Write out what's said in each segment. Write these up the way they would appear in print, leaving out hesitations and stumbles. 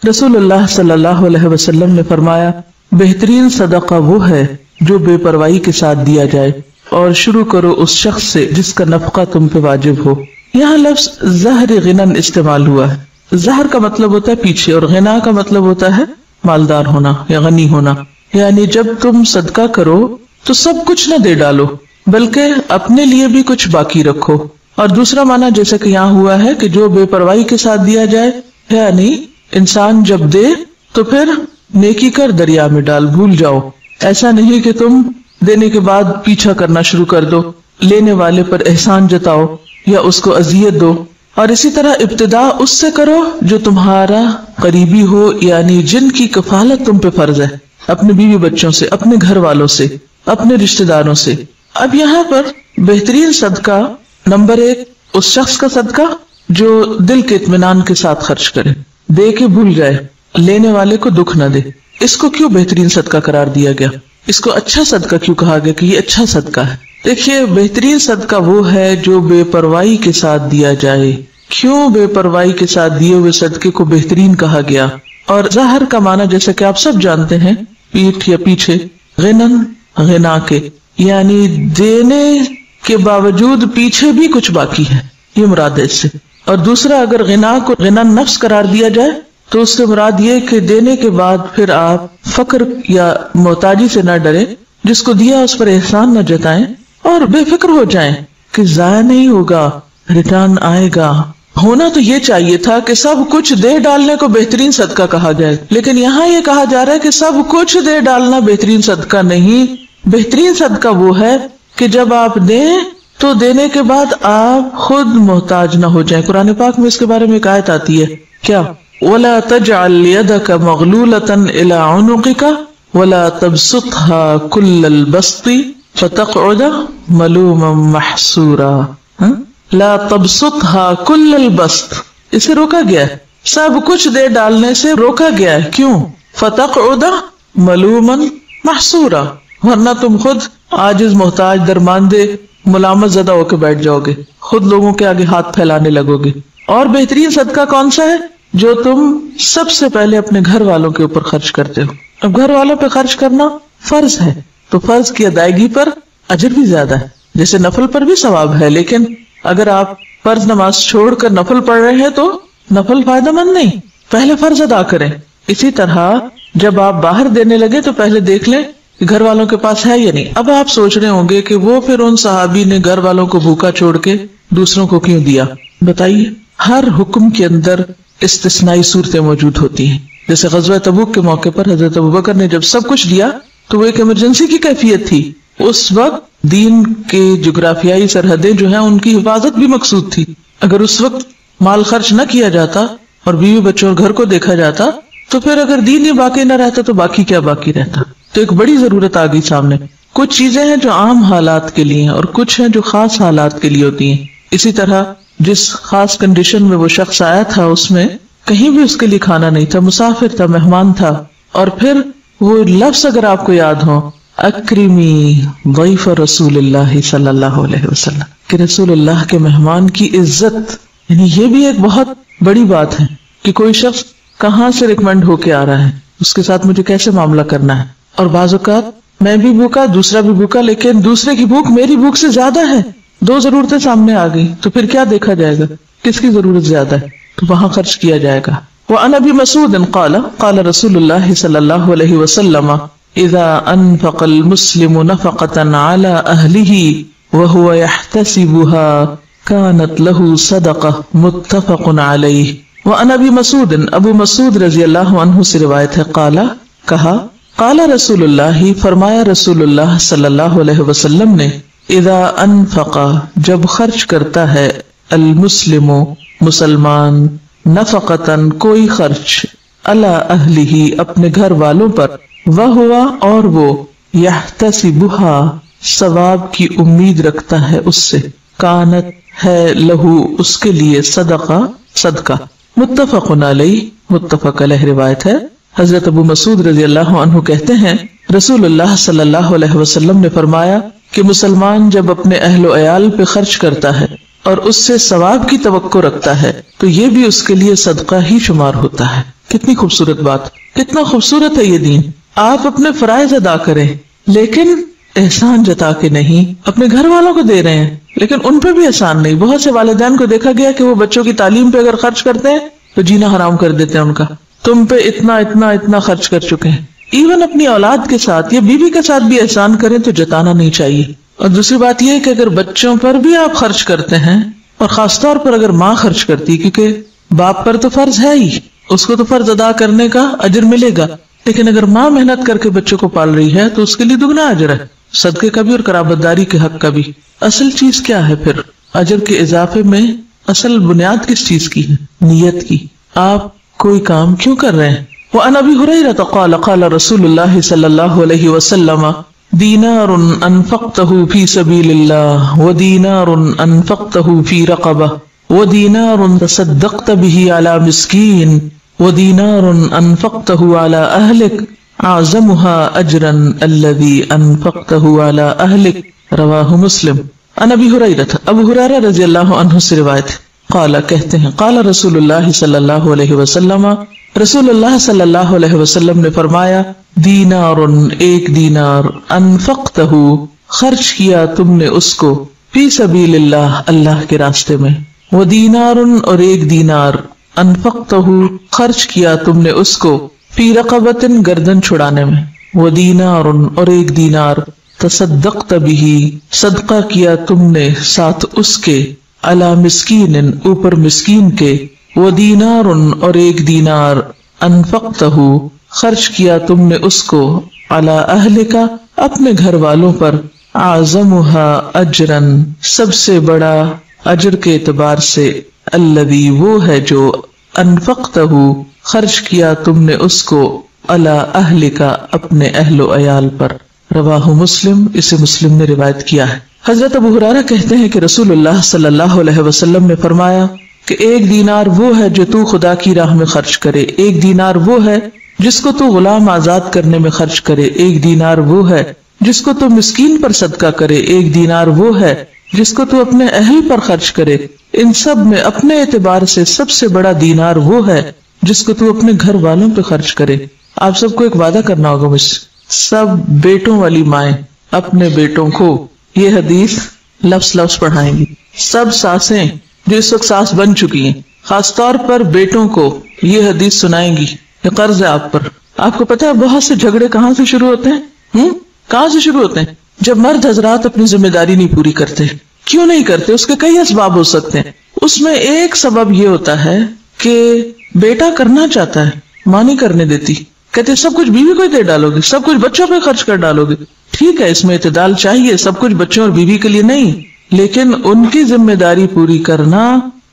رسول اللہ صلی اللہ علیہ وسلم نے فرمایا بہترین صدقہ وہ ہے جو بے پرواہی کے ساتھ دیا جائے، اور شروع کرو اس شخص سے جس کا نفقہ تم پہ واجب ہو۔ یہاں لفظ زہر غنن استعمال ہوا ہے۔ زہر کا مطلب ہوتا ہے پیچھے، اور غنا کا مطلب ہوتا ہے مالدار ہونا یا غنی ہونا، یعنی جب تم صدقہ کرو تو سب کچھ نہ دے ڈالو بلکہ اپنے لیے بھی کچھ باقی رکھو۔ اور دوسرا معنی جیسا کہ یہاں ہوا ہے کہ جو بے پرواہی کے ساتھ دیا جائے، یعنی انسان جب دے تو پھر نیکی کر دریا میں ڈال، بھول جاؤ۔ ایسا نہیں کہ تم دینے کے بعد پیچھا کرنا شروع کر دو، لینے والے پر احسان جتاؤ یا اس کو اذیت دو۔ اور اسی طرح ابتدا اس سے کرو جو تمہارا قریبی ہو، یعنی جن کی کفالت تم پہ فرض ہے، اپنے بیوی بچوں سے، اپنے گھر والوں سے، اپنے رشتہ داروں سے۔ اب یہاں پر بہترین صدقہ نمبر 1 اس شخص کا صدقہ جو دل کے اطمینان کے ساتھ خرچ کرے، دے کے بھول جائے، لینے والے کو دکھ نہ دے۔ اس کو کیوں بہترین صدقہ قرار دیا گیا؟ اس کو اچھا صدقہ کیوں کہا گیا کہ یہ اچھا صدقہ ہے؟ دیکھیے، بہترین صدقہ وہ ہے جو بے پرواہی کے ساتھ دیا جائے۔ کیوں بے پرواہی کے ساتھ دیے ہوئے صدقے کو بہترین کہا گیا؟ اور ظاہر کا معنی جیسا کہ آپ سب جانتے ہیں، پیٹھ یا پیچھے، غنن غنا کے، یعنی دینے کے باوجود پیچھے بھی کچھ باقی ہے، یہ مراد ہے اس سے۔ اور دوسرا، اگر غنا کو غنن نفس قرار دیا جائے تو اس سے مراد یہ کہ دینے کے بعد پھر آپ فقر یا محتاجی سے نہ ڈریں، جس کو دیا اس پر احسان نہ جتائیں، اور بے فکر ہو جائیں کہ ضائع نہیں ہوگا، ریٹرن آئے گا۔ ہونا تو یہ چاہیے تھا کہ سب کچھ دے ڈالنے کو بہترین صدقہ کہا جائے، لیکن یہاں یہ کہا جا رہا ہے کہ سب کچھ دے ڈالنا بہترین صدقہ نہیں۔ بہترین صدقہ وہ ہے کہ جب آپ دیں تو دینے کے بعد آپ خود محتاج نہ ہو جائیں۔ قرآن پاک میں اس کے بارے میں ایک آیت آتی ہے، کیا؟ وَلَا تَجْعَلْ يَدَكَ مَغْلُولَةً إِلَىٰ عُنُقِكَ وَلَا تَبْسُطْهَا كُلَّ الْبَسْطِ فَتَقْعُدَ مَلُومًا مَحْسُورًا۔ لا تبسطها كل البسط، اسے روکا گیا ہے، سب کچھ دے ڈالنے سے روکا گیا ہے۔ کیوں؟ فتقعد ملوما محسورا، ورنہ تم خود عاجز، محتاج، درماندے، ملامت زدہ ہو کے بیٹھ جاؤ گے، خود لوگوں کے آگے ہاتھ پھیلانے لگو گے۔ اور بہترین صدقہ کون سا ہے؟ جو تم سب سے پہلے اپنے گھر والوں کے اوپر خرچ کرتے ہو۔ اب گھر والوں پہ خرچ کرنا فرض ہے تو فرض کی ادائیگی پر اجر بھی زیادہ ہے، جیسے نفل پر بھی ثواب ہے، لیکن اگر آپ فرض نماز چھوڑ کر نفل پڑھ رہے ہیں تو نفل فائدہ مند نہیں، پہلے فرض ادا کریں۔ اسی طرح جب آپ باہر دینے لگے تو پہلے دیکھ لیں کہ گھر والوں کے پاس ہے یا نہیں۔ اب آپ سوچ رہے ہوں گے کہ وہ پھر ان صحابی نے گھر والوں کو بھوکا چھوڑ کے دوسروں کو کیوں دیا؟ بتائیے، ہر حکم کے اندر استثنائی صورتیں موجود ہوتی ہیں۔ جیسے غزوہ تبوک کے موقع پر حضرت ابوبکر نے جب سب کچھ دیا تو وہ ایک ایمرجنسی کی کیفیت تھی، اس وقت دین کے جغرافیائی سرحدیں جو ہیں ان کی حفاظت بھی مقصود تھی۔ اگر اس وقت مال خرچ نہ کیا جاتا اور بیوی بچوں اور گھر کو دیکھا جاتا تو پھر اگر دین ہی باقی نہ رہتا تو باقی کیا باقی رہتا؟ تو ایک بڑی ضرورت آ گئی سامنے۔ کچھ چیزیں ہیں جو عام حالات کے لیے ہیں اور کچھ ہیں جو خاص حالات کے لیے ہوتی ہیں۔ اسی طرح جس خاص کنڈیشن میں وہ شخص آیا تھا اس میں کہیں بھی اس کے لیے کھانا نہیں تھا، مسافر تھا، مہمان تھا، اور پھر وہ لفظ اگر آپ کو یاد ہو، اکرمی ضیف رسول اللہ صلی اللہ علیہ وسلم، کہ رسول اللہ کے مہمان کی عزت، یعنی یہ بھی ایک بہت بڑی بات ہے کہ کوئی شخص کہاں سے ریکمینڈ ہو کے آ رہا ہے، اس کے ساتھ مجھے کیسے معاملہ کرنا ہے۔ اور بعض اوقات میں بھی بھوکا، دوسرا بھی بھوکا، لیکن دوسرے کی بھوک میری بھوک سے زیادہ ہے، دو ضرورتیں سامنے آ گئی، تو پھر کیا دیکھا جائے گا؟ کس کی ضرورت زیادہ ہے، تو وہاں خرچ کیا جائے گا۔ وعن ابی مسعود قال قال رسول اللہ صلی اللہ علیہ وسلم اذا انفق المسلم نفقة على اهله وهو يحتسبها كانت له صدقة متفق عليه۔ وعن ابی مسعود، ابو مسعود رضی اللہ عنہ سے روایت ہے، قال، کہا، قال رسول اللہ، فرمایا رسول اللہ صلی اللہ علیہ وسلم نے، اذا انفق، جب خرچ کرتا ہے، المسلم، مسلمان، نفقتن، کوئی خرچ، علی اہلہ، اپنے گھر والوں پر، وہوا، اور وہ، یحتسبها، ثواب کی امید رکھتا ہے اس سے، کانت، ہے، لہو، اس کے لیے، صدقہ، صدقہ، متفق علیہ، متفق علیہ روایت ہے۔ حضرت ابو مسعود رضی اللہ عنہ کہتے ہیں، رسول اللہ صلی اللہ علیہ وسلم نے فرمایا کہ مسلمان جب اپنے اہل و عیال پہ خرچ کرتا ہے اور اس سے ثواب کی توقع رکھتا ہے تو یہ بھی اس کے لیے صدقہ ہی شمار ہوتا ہے۔ کتنی خوبصورت بات، کتنا خوبصورت ہے یہ دین۔ آپ اپنے فرائض ادا کریں لیکن احسان جتا کے نہیں، اپنے گھر والوں کو دے رہے ہیں لیکن ان پہ بھی احسان نہیں۔ بہت سے والدین کو دیکھا گیا کہ وہ بچوں کی تعلیم پہ اگر خرچ کرتے ہیں تو جینا حرام کر دیتے ہیں ان کا، تم پہ اتنا اتنا اتنا خرچ کر چکے ہیں۔ ایون اپنی اولاد کے ساتھ یا بیوی کے ساتھ بھی احسان کریں تو جتانا نہیں چاہیے۔ اور دوسری بات یہ ہے کہ اگر بچوں پر بھی آپ خرچ کرتے ہیں، اور خاص طور پر اگر ماں خرچ کرتی، کیونکہ باپ پر تو فرض ہے ہی، اس کو تو فرض ادا کرنے کا اجر ملے گا، لیکن اگر ماں محنت کر کے بچوں کو پال رہی ہے تو اس کے لیے دگنا اجر ہے، صدقے کا بھی اور قرابت داری کے حق کا بھی۔ اصل چیز کیا ہے پھر اجر کے اضافے میں؟ اصل بنیاد کس چیز کی ہے؟ نیت کی۔ آپ کوئی کام کیوں کر رہے ہیں؟ وعن ابی ہریرہ قال قال رسول اللہ صلی اللہ علیہ وسلم دینار انفقته فی سبیل اللہ ودینار انفقته فی رقبہ ودینار تصدقت به علی مسکین ودینار انفقته علی اہلک اعظمها اجرا الذی انفقته علی اہلک رواہ مسلم۔ عن ابی ہریرہ، ابو ہریرہ رضی اللہ عنہ سے روایت، قال کہتے ہیں قال رسول اللہ صلی اللہ علیہ وسلم، رسول اللہ صلی اللہ علیہ وسلم نے فرمایا، دینار ایک دینار، انفقتہ خرچ کیا تم نے اس کو، فی سبیل اللہ اللہ کے راستے میں، ودینار اور ایک دینار، انفقتہ خرچ کیا تم نے اس کو، فی رقبۃ گردن چھڑانے میں، ودینار اور ایک دینار، تصدقت بہ صدقہ کیا تم نے ساتھ اس کے، علی مسکین اوپر مسکین کے، ودینار اور ایک دینار، انفقتہ خرچ کیا تم نے اس کو، علی اہلک اپنے گھر والوں پر، اعظمها اجرا سب سے بڑا اجر کے اعتبار سے، الذی وہ ہے جو، انفقتہ خرچ کیا تم نے اس کو، علی اہلک اپنے اہل و عیال پر۔ رواہ مسلم، اسے مسلم نے روایت کیا ہے۔ حضرت ابو ہریرہ کہتے ہیں کہ رسول اللہ صلی اللہ علیہ وسلم نے فرمایا کہ ایک دینار وہ ہے جو تو خدا کی راہ میں خرچ کرے، ایک دینار وہ ہے جس کو تو غلام آزاد کرنے میں خرچ کرے، ایک دینار وہ ہے جس کو تو مسکین پر صدقہ کرے، ایک دینار وہ ہے جس کو تو اپنے اہل پر خرچ کرے۔ ان سب میں اپنے اعتبار سے سب سے بڑا دینار وہ ہے جس کو تو اپنے گھر والوں پہ خرچ کرے۔ آپ سب کو ایک وعدہ کرنا ہوگا مجھ سے، سب بیٹوں والی مائیں اپنے بیٹوں کو یہ حدیث لفظ لفظ پڑھائیں گی، سب ساسیں جو اس وقت ساس بن چکی ہیں خاص طور پر بیٹوں کو یہ حدیث سنائیں گی، یہ قرض ہے آپ پر۔ آپ کو پتا ہے بہت سے جھگڑے کہاں سے شروع ہوتے ہیں؟ کہاں سے شروع ہوتے ہیں؟ جب مرد حضرات اپنی ذمہ داری نہیں پوری کرتے۔ کیوں نہیں کرتے؟ اس کے کئی اسباب ہو سکتے ہیں، اس میں ایک سبب یہ ہوتا ہے کہ بیٹا کرنا چاہتا ہے، ماں نہیں کرنے دیتی، کہتے سب کچھ بیوی کو ہی دے ڈالو گے، سب کچھ بچوں پہ خرچ کر ڈالو گے۔ ٹھیک ہے، اس میں اعتدال چاہیے، سب کچھ بچوں اور بیوی کے لیے نہیں، لیکن ان کی ذمہ داری پوری کرنا۔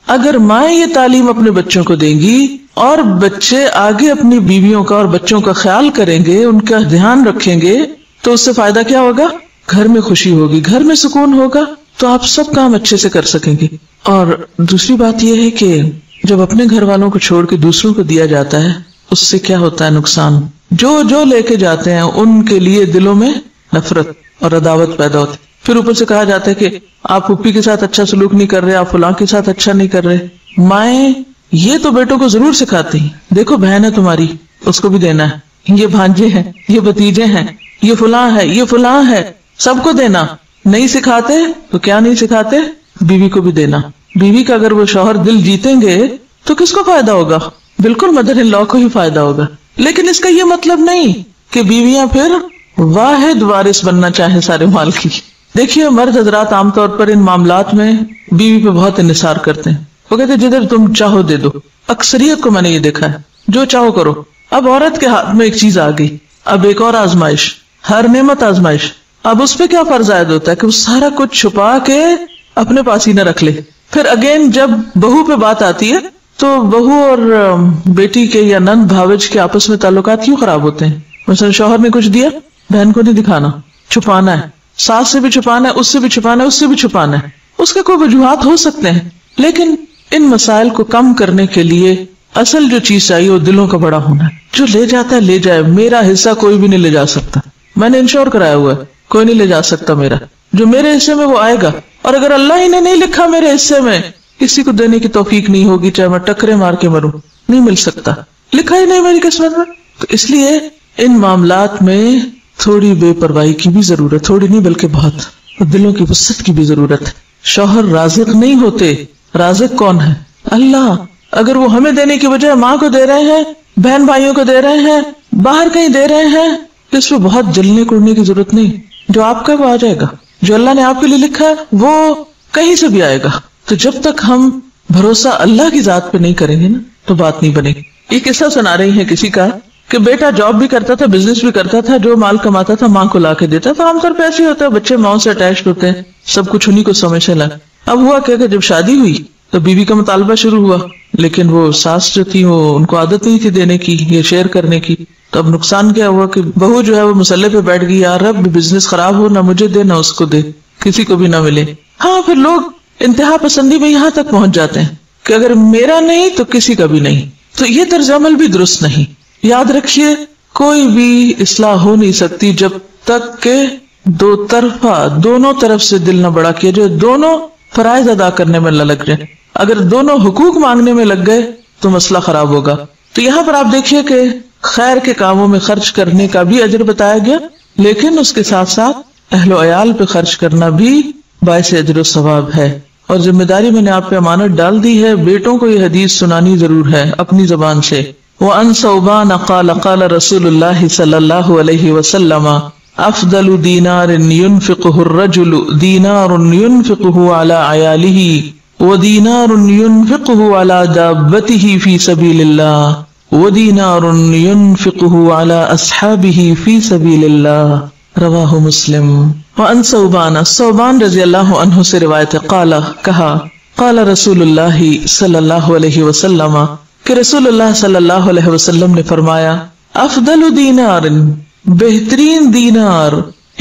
اگر مائیں یہ تعلیم اپنے بچوں کو دیں گی اور بچے آگے اپنی بیویوں کا اور بچوں کا خیال کریں گے، ان کا دھیان رکھیں گے، تو اس سے فائدہ کیا ہوگا؟ گھر میں خوشی ہوگی، گھر میں سکون ہوگا، تو آپ سب کام اچھے سے کر سکیں گے۔ اور دوسری بات یہ ہے کہ جب اپنے گھر والوں کو چھوڑ کے دوسروں کو دیا جاتا ہے، اس سے کیا ہوتا ہے نقصان؟ جو لے کے جاتے ہیں ان کے لیے دلوں میں نفرت اور عداوت پیدا ہوتی، پھر اوپر سے کہا جاتا ہے کہ آپ پھوپھی کے ساتھ اچھا سلوک نہیں کر رہے، آپ فلاں کے ساتھ اچھا نہیں کر رہے۔ مائیں یہ تو بیٹوں کو ضرور سکھاتی ہیں، دیکھو بہن ہے تمہاری، اس کو بھی دینا ہے، یہ بھانجے ہیں، یہ بھتیجے ہیں، یہ فلاں ہے، یہ فلاں ہے، سب کو دینا۔ نہیں سکھاتے تو کیا نہیں سکھاتے؟ بیوی کو بھی دینا۔ بیوی کا اگر وہ شوہر دل جیتیں گے تو کس کو فائدہ ہوگا؟ بالکل مدر ان لا کو ہی فائدہ ہوگا۔ لیکن اس کا یہ مطلب نہیں کہ بیویاں پھر واحد وارث بننا چاہیں سارے مال کی۔ دیکھیے مرد حضرات عام طور پر ان معاملات میں بیوی پہ بہت انحصار کرتے ہیں، وہ کہتے ہیں جدھر تم چاہو دے دو۔ اکثریت کو میں نے یہ دیکھا ہے، جو چاہو کرو۔ اب عورت کے ہاتھ میں ایک چیز آ گئی، اب ایک اور آزمائش، ہر نعمت آزمائش۔ اب اس پہ کیا فرض عائد ہوتا ہے کہ وہ سارا کچھ چھپا کے اپنے پاس ہی نہ رکھ لے۔ پھر اگین جب بہو پہ بات آتی ہے تو بہو اور بیٹی کے یا نند بھاوج کے آپس میں تعلقات کیوں خراب ہوتے ہیں؟ مثلا شوہر نے کچھ دیا، بہن کو نہیں دکھانا، چھپانا ہے، ساس سے بھی چھپانا ہے، اس سے بھی چھپانا ہے، اس سے بھی چھپانا ہے۔ اس کے کوئی وجوہات ہو سکتے ہیں، لیکن ان مسائل کو کم کرنے کے لیے اصل جو چیز چاہیے وہ دلوں کا بڑا ہونا ہے۔ جو لے جاتا ہے لے جائے، میرا حصہ کوئی بھی نہیں لے جا سکتا، میں نے انشور کرایا ہوا ہے، کوئی نہیں لے جا سکتا میرا، جو میرے حصے میں وہ آئے گا۔ اور اگر اللہ ہی نے نہیں لکھا میرے حصے میں، کسی کو دینے کی توفیق نہیں ہوگی، چاہے میں ٹکرے مار کے مروں، نہیں مل سکتا، لکھا ہی نہیں میری قسمت میں۔ تو اس لیے ان معاملات میں تھوڑی بے پرواہی کی بھی ضرورت، تھوڑی نہیں بلکہ بہت، دلوں کی وسعت کی بھی ضرورت ہے۔ شوہر رازق نہیں ہوتے، رازق کون ہے؟ اللہ۔ اگر وہ ہمیں دینے کی بجائے ماں کو دے رہے ہیں، بہن بھائیوں کو دے رہے ہیں، باہر کہیں دے رہے ہیں، تو اس پہ بہت جلنے کڑنے کی ضرورت نہیں، جو آپ کا وہ آ جائے گا، جو اللہ نے آپ کے لیے لکھا ہے وہ کہیں سے بھی آئے گا۔ تو جب تک ہم بھروسہ اللہ کی ذات پہ نہیں کریں گے نا تو بات نہیں بنے گی۔ یہ قصہ سنا رہی ہے کسی کا کہ بیٹا جاب بھی کرتا تھا، بزنس بھی کرتا تھا، جو مال کماتا تھا ماں کو لا کے دیتا تھا۔ عام طور پہ ایسے ہی ہوتا ہے، بچے ماں سے اٹیچڈ ہوتے ہیں، سب کچھ انہیں کو سمجھنے لگا۔ اب ہوا کیا کہ جب شادی ہوئی تو بیوی کا مطالبہ شروع ہوا، لیکن وہ ساس جو تھی وہ ان کو عادت نہیں تھی دینے کی یا شیئر کرنے کی۔ تو اب نقصان کیا ہوا کہ بہو جو ہے وہ مسلح پہ بیٹھ گئی، یار رب بزنس خراب ہو، نہ مجھے دے نہ اس کو دے، کسی کو بھی نہ ملے۔ ہاں پھر لوگ انتہا پسندی میں یہاں تک پہنچ جاتے ہیں کہ اگر میرا نہیں تو کسی کا بھی نہیں۔ تو یہ طرز عمل بھی درست نہیں۔ یاد رکھیے کوئی بھی اصلاح ہو نہیں سکتی جب تک کہ دو طرفہ، دونوں طرف سے دل نہ بڑا کیا جائے، دونوں فرائض ادا کرنے میں نہ لگ جائے۔ اگر دونوں حقوق مانگنے میں لگ گئے تو مسئلہ خراب ہوگا۔ تو یہاں پر آپ دیکھیے کہ خیر کے کاموں میں خرچ کرنے کا بھی اجر بتایا گیا، لیکن اس کے ساتھ ساتھ اہل و عیال پہ خرچ کرنا بھی باعث اجر و ثواب ہے۔ اور ذمہ داری میں نے آپ پہ امانت ڈال دی ہے، بیٹوں کو یہ حدیث سنانی ضرور ہے اپنی زبان سے۔ وَأَنْ ثَوْبَانَ قَالَ قَالَ رَسُولُ اللَّهِ صلی اللہ علیہ وسلم افضل دینار ينفقه الرجل دینار ينفقه على عیاله ودینار ينفقه على دابته في سبیل اللہ ودینار ينفقه على اصحابه في سبیل اللہ، رواہ مسلم۔ وعن ثوبان رضی اللہ عنہ سے روایت ہے، قال کہا، قال رسول اللہ صلی اللہ علیہ وسلم کہ رسول اللہ صلی اللہ علیہ وسلم نے فرمایا، افضل دینار بہترین دینار،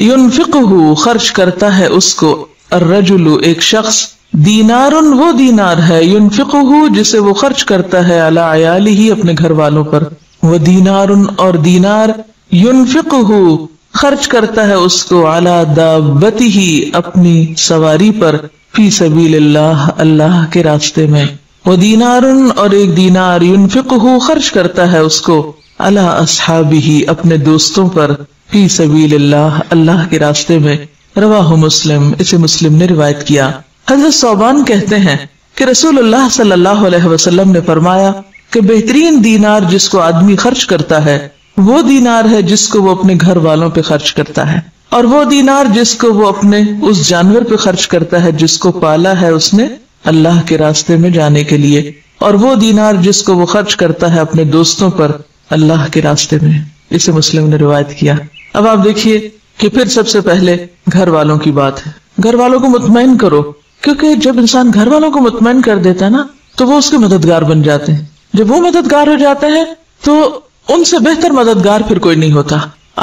ينفقہ خرچ کرتا ہے اس کو، الرجل ایک شخص، دینار وہ دینار ہے، ينفقہ جسے وہ خرچ کرتا ہے، علی عیالہ اپنے گھر والوں پر، ودینار اور دینار، ينفقہ خرچ کرتا ہے اس کو، علی دابتہ اپنی سواری پر، فی سبیل اللہ اللہ کے راستے میں، ودینار اور ایک دینار، ينفقہ خرچ کرتا ہے اس کو، علی اصحابہ اپنے دوستوں پر، فی سبیل اللہ اللہ کے راستے میں، رواہ مسلم، اسے مسلم نے روایت کیا۔ حضرت ثوبان کہتے ہیں کہ رسول اللہ صلی اللہ علیہ وسلم نے فرمایا کہ بہترین دینار جس کو آدمی خرچ کرتا ہے وہ دینار ہے جس کو وہ اپنے گھر والوں پہ خرچ کرتا ہے، اور وہ دینار جس کو وہ اپنے اس جانور پہ خرچ کرتا ہے جس کو پالا ہے اس نے اللہ کے راستے میں جانے کے لیے، اور وہ دینار جس کو وہ خرچ کرتا ہے اپنے دوستوں پر اللہ کے راستے میں۔ اسے مسلم نے روایت کیا۔ اب آپ دیکھیے کہ پھر سب سے پہلے گھر والوں کی بات ہے، گھر والوں کو مطمئن کرو، کیونکہ جب انسان گھر والوں کو مطمئن کر دیتا ہے نا تو وہ اس کے مددگار بن جاتے ہیں۔ جب وہ مددگار ہو جاتے ہیں تو ان سے بہتر مددگار پھر کوئی نہیں ہوتا،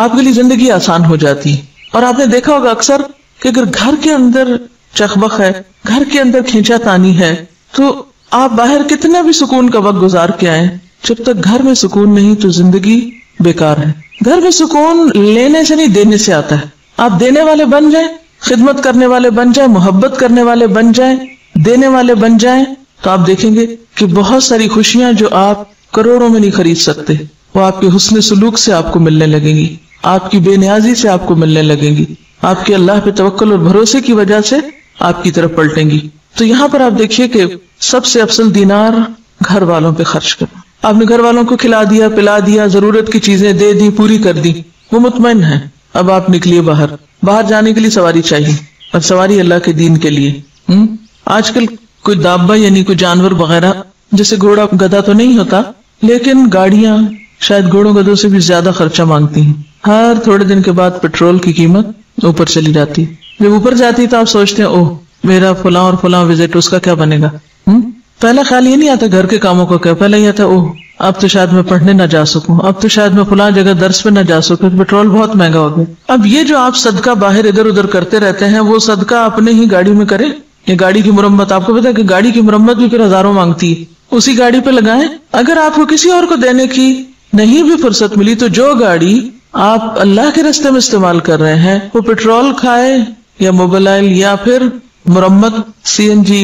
آپ کے لیے زندگی آسان ہو جاتی ہے۔ اور آپ نے دیکھا ہوگا اکثر کہ اگر گھر کے اندر چخبخ ہے، گھر کے اندر کھینچا تانی ہے، تو آپ باہر کتنا بھی سکون کا وقت گزار کے آئیں، جب تک گھر میں سکون نہیں تو زندگی بیکار ہے۔ گھر میں سکون لینے سے نہیں دینے سے آتا ہے۔ آپ دینے والے بن جائیں، خدمت کرنے والے بن جائیں، محبت کرنے والے بن جائیں، دینے والے بن جائیں، تو آپ دیکھیں گے کہ بہت ساری خوشیاں جو آپ کروڑوں میں نہیں خرید سکتے وہ آپ کے حسن سلوک سے آپ کو ملنے لگیں گی، آپ کی بے نیازی سے آپ کو ملنے لگیں گی، آپ کے اللہ پہ توکل اور بھروسے کی وجہ سے آپ کی طرف پلٹیں گی۔ تو یہاں پر آپ دیکھیے کہ سب سے افضل دینار گھر والوں پہ خرچ کرنا۔ آپ نے گھر والوں کو کھلا دیا، پلا دیا، ضرورت کی چیزیں دے دی، پوری کر دی، وہ مطمئن ہے۔ اب آپ نکلیے باہر جانے کے لیے سواری چاہیے، اور سواری اللہ کے دین کے لیے۔ آج کل کوئی دابہ یعنی کوئی جانور وغیرہ، جیسے گھوڑا گدھا تو نہیں ہوتا، لیکن گاڑیاں شاید گھوڑوں گدھوں سے بھی زیادہ خرچہ مانگتی ہیں۔ ہر تھوڑے دن کے بعد پیٹرول کی قیمت اوپر چلی جاتی، جب اوپر جاتی تو آپ سوچتے ہیں اوہ میرا فلاں اور فلاں وزٹ، اس کا کیا بنے گا۔ پہلا خیال یہ نہیں آتا گھر کے کاموں کا کیا، پہلے یہ آتا اوہ اب تو شاید میں پڑھنے نہ جا سکوں، اب تو شاید میں فلاں جگہ درس پہ نہ جا سکوں، پیٹرول بہت مہنگا ہو گیا۔ اب یہ جو آپ صدقہ باہر ادھر ادھر کرتے رہتے ہیں، وہ صدقہ اپنے ہی گاڑی میں کریں، یا گاڑی کی مرمت، آپ کو پتا ہے کہ گاڑی کی مرمت بھی پھر ہزاروں مانگتی ہے، اسی گاڑی پہ لگائیں۔ اگر آپ کو کسی اور کو دینے کی نہیں بھی فرصت ملی تو جو گاڑی آپ اللہ کے راستے میں استعمال کر رہے ہیں وہ پیٹرول کھائے یا موبائل یا پھر مرمت, CNG,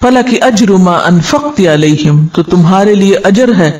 فلکی اجر ما انفقت علیہم، تو تمہارے لیے اجر ہے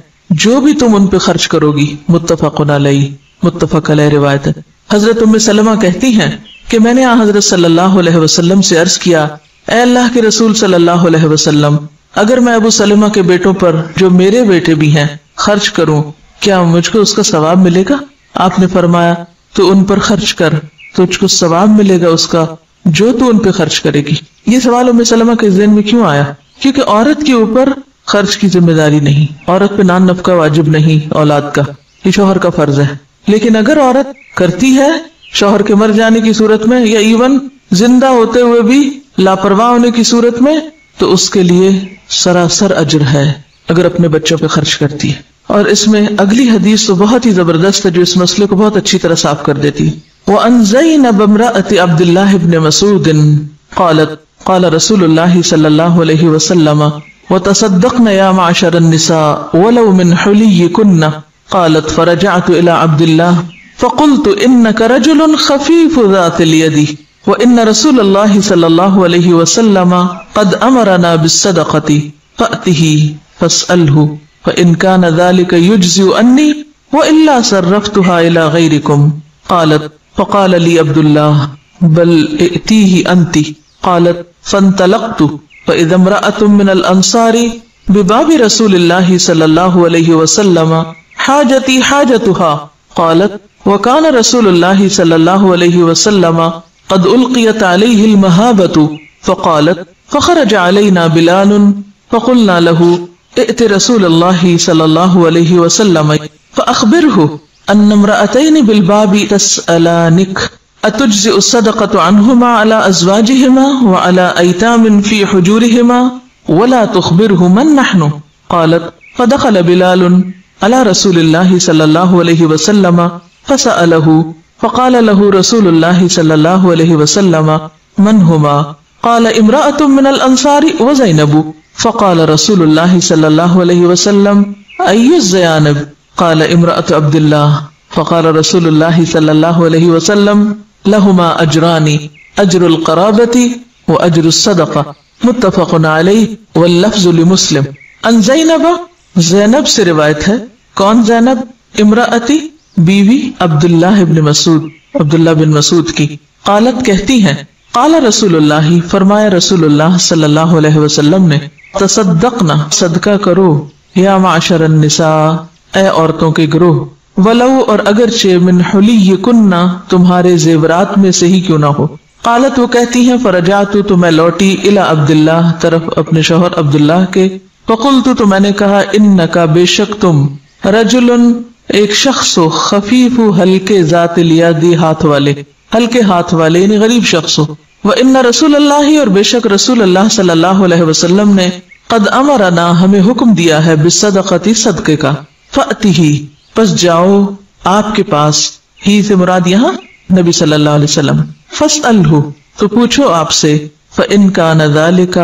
جو بھی تم ان پہ خرچ کرو گی. متفق علیہ، متفق علیہ روایت ہے. حضرت ام سلمہ کہتی ہیں کہ میں نے حضرت صلی اللہ علیہ وسلم سے عرض کیا، اے اللہ کے رسول صلی اللہ علیہ وسلم، اگر میں ابو سلمہ کے بیٹوں پر جو میرے بیٹے بھی ہیں خرچ کروں کیا مجھ کو اس کا ثواب ملے گا؟ آپ نے فرمایا تو ان پر خرچ کر، تجھ کو ثواب ملے گا اس کا جو تو ان پہ خرچ کرے گی. یہ سوال ام سلمہ کے ذہن میں کیوں آیا؟ کیونکہ عورت کے اوپر خرچ کی ذمہ داری نہیں، عورت پہ نان نفقہ واجب نہیں اولاد کا، یہ شوہر کا فرض ہے. لیکن اگر عورت کرتی ہے شوہر کے مر جانے کی صورت میں یا ایون زندہ ہوتے ہوئے بھی لاپرواہ ہونے کی صورت میں، تو اس کے لیے سراسر اجر ہے اگر اپنے بچوں پہ خرچ کرتی ہے. اور اس میں اگلی حدیث تو بہت ہی زبردست ہے جو اس مسئلے کو بہت اچھی طرح صاف کر دیتی ہے. وَأَنْ زَيْنَبَ امْرَأَةِ عَبْدِ اللَّهِ بْنِ مَسْعُودٍ قالت قال رسول اللہ صلی اللہ علیہ وسلم وتصدقن یا معشر النساء ولو من حلیکن قالت فرجعت الى عبد اللہ فقلت انك رجل خفیف ذات الید وان رسول اللہ صلی اللہ علیہ وسلم قد امرنا بالصدقة فأته فاسأله فإن كان ذلك يجزئ عني وإلا صرفتها إلى غيركم قالت فقال لي عبد الله بل ائتيه أنت قالت فانطلقت فإذا امرأة من الأنصار بباب رسول الله صلى الله عليه وسلم حاجتي حاجتها قالت وكان رسول الله صلى الله عليه وسلم قد ألقيت عليه المهابة فقالت فخرج علينا بلال فقلنا له ائت رسول الله صلى الله عليه وسلم فأخبره أن امرأتين بالباب تسألانك أتجزئ الصدقة عنهما على أزواجهما وعلى أيتام في حجورهما ولا تخبره من نحن قالت فدخل بلال على رسول الله صلى الله عليه وسلم فسأله فقال له رسول الله صلى الله عليه وسلم من هما قال امرأة من الأنصار وزينب فقال رسول الله صلى الله عليه وسلم أي الزيانب قال امرأة عبد الله فقال رسول الله صلى الله عليه وسلم لهما اجران اجر القرابة واجر الصدقة متفق علیہ واللفظ لمسلم. ان زینب، زینب سے روایت ہے. کون زینب؟ امراتی، بیوی عبداللہ بن مسعود، عبداللہ بن مسعود کی. قالت کہتی ہیں قال رسول اللہ، فرمایا رسول اللہ صلی اللہ علیہ وسلم نے تصدقنا، صدقہ کرو، یا معشر النساء، اے عورتوں کے گروہ، ولو، اور اگرچہ من حلیکن، تمہارے زیورات میں سے ہی کیوں نہ ہو. قالت، وہ کہتی ہیں فرجعت، تو میں لوٹی، الی عبداللہ، طرف اپنے شوہر عبداللہ کے. فقلت، تو میں نے کہا، انکا، بے شک تم، رجل، ایک شخص ہو، خفیف، ہلکے، ذات الیدی، ہاتھ والے، ہلکے ہاتھ والے، یعنی غریب شخص ہو. وان رسول اللہ، اور بے شک رسول اللہ صلی اللہ علیہ وسلم نے قد امرنا، ہمیں حکم دیا ہے، بالصدقۃ، صدقے کا. فأتیہ، پس جاؤ آپ کے پاس، ہی سے مراد یہاں نبی صلی اللہ علیہ وسلم. فاسألہ، تو پوچھو آپ سے. فإن کان ذلک،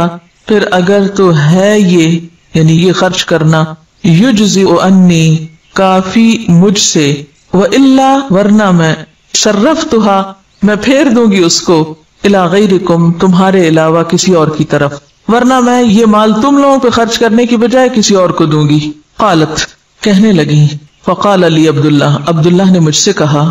پھر اگر تو ہے یہ، یعنی یہ خرچ کرنا، یجزئ انی، کافی مجھ سے، وإلا، ورنہ میں، صرفتها، میں پھیر دوں گی اس کو، الی غیرکم، تمہارے علاوہ کسی اور کی طرف، ورنہ میں یہ مال تم لوگوں پہ خرچ کرنے کی بجائے کسی اور کو دوں گی. قالت، کہنے لگی، فقال علی عبداللہ، عبداللہ نے مجھ سے کہا،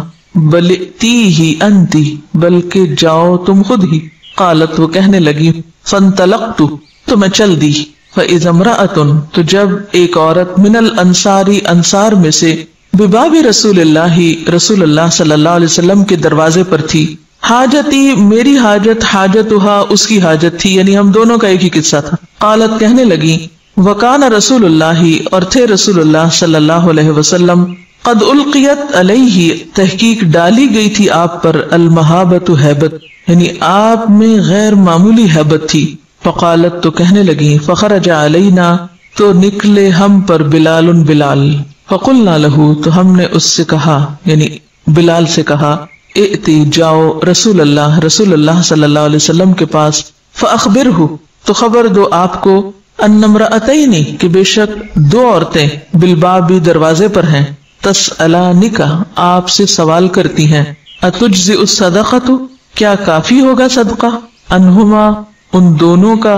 بل ائتیہ انتی، بلکہ جاؤ تم خود ہی. قالت، وہ کہنے لگی، فانطلقت، تو میں چل دی. فإذا امرأة، تو جب ایک عورت، من الانصار، انصار میں سے، بباب رسول اللہ، رسول اللہ صلی اللہ علیہ وسلم کے دروازے پر تھی. حاجتی، میری حاجت، حاجتها، اس کی حاجت تھی، یعنی ہم دونوں کا ایک ہی قصہ تھا. قالت، کہنے لگی، وکان رسول اللہ، اور تھے رسول اللہ صلی اللہ علیہ وسلم، قد القیت علیہ، تحقیق ڈالی گئی تھی آپ پر، المہابت، ہیبت، یعنی آپ میں غیر معمولی ہیبت تھی. فقالت، تو کہنے لگی، فخرج علینا، تو نکلے ہم پر، بلال، بلال. فقلنا لہ، تو ہم نے اس سے کہا، یعنی بلال سے کہا، ائتی، جاؤ، رسول اللہ، رسول اللہ صلی اللہ علیہ وسلم کے پاس. فاخبرہ، تو خبر دو آپ کو، ان امرأتین، کہ بے شک دو عورتیں، بالباب، دروازے پر ہیں، تسألانک، آپ سے سوال کرتی ہیں، اتجزئ الصدقۃ، کیا کافی ہوگا صدقہ، انہما، ان دونوں کا،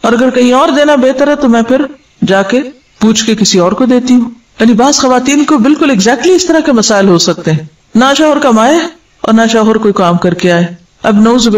اور اگر کہیں اور دینا بہتر ہے تو میں پھر جا کے پوچھ کے کسی اور کو دیتی ہوں. یعنی بعض خواتین کو بالکل ایگزیکٹلی اس طرح کے مسائل ہو سکتے ہیں, نہ شوہر کمائے اور نہ شوہر کوئی کام کر کے آئے. اب نعوذ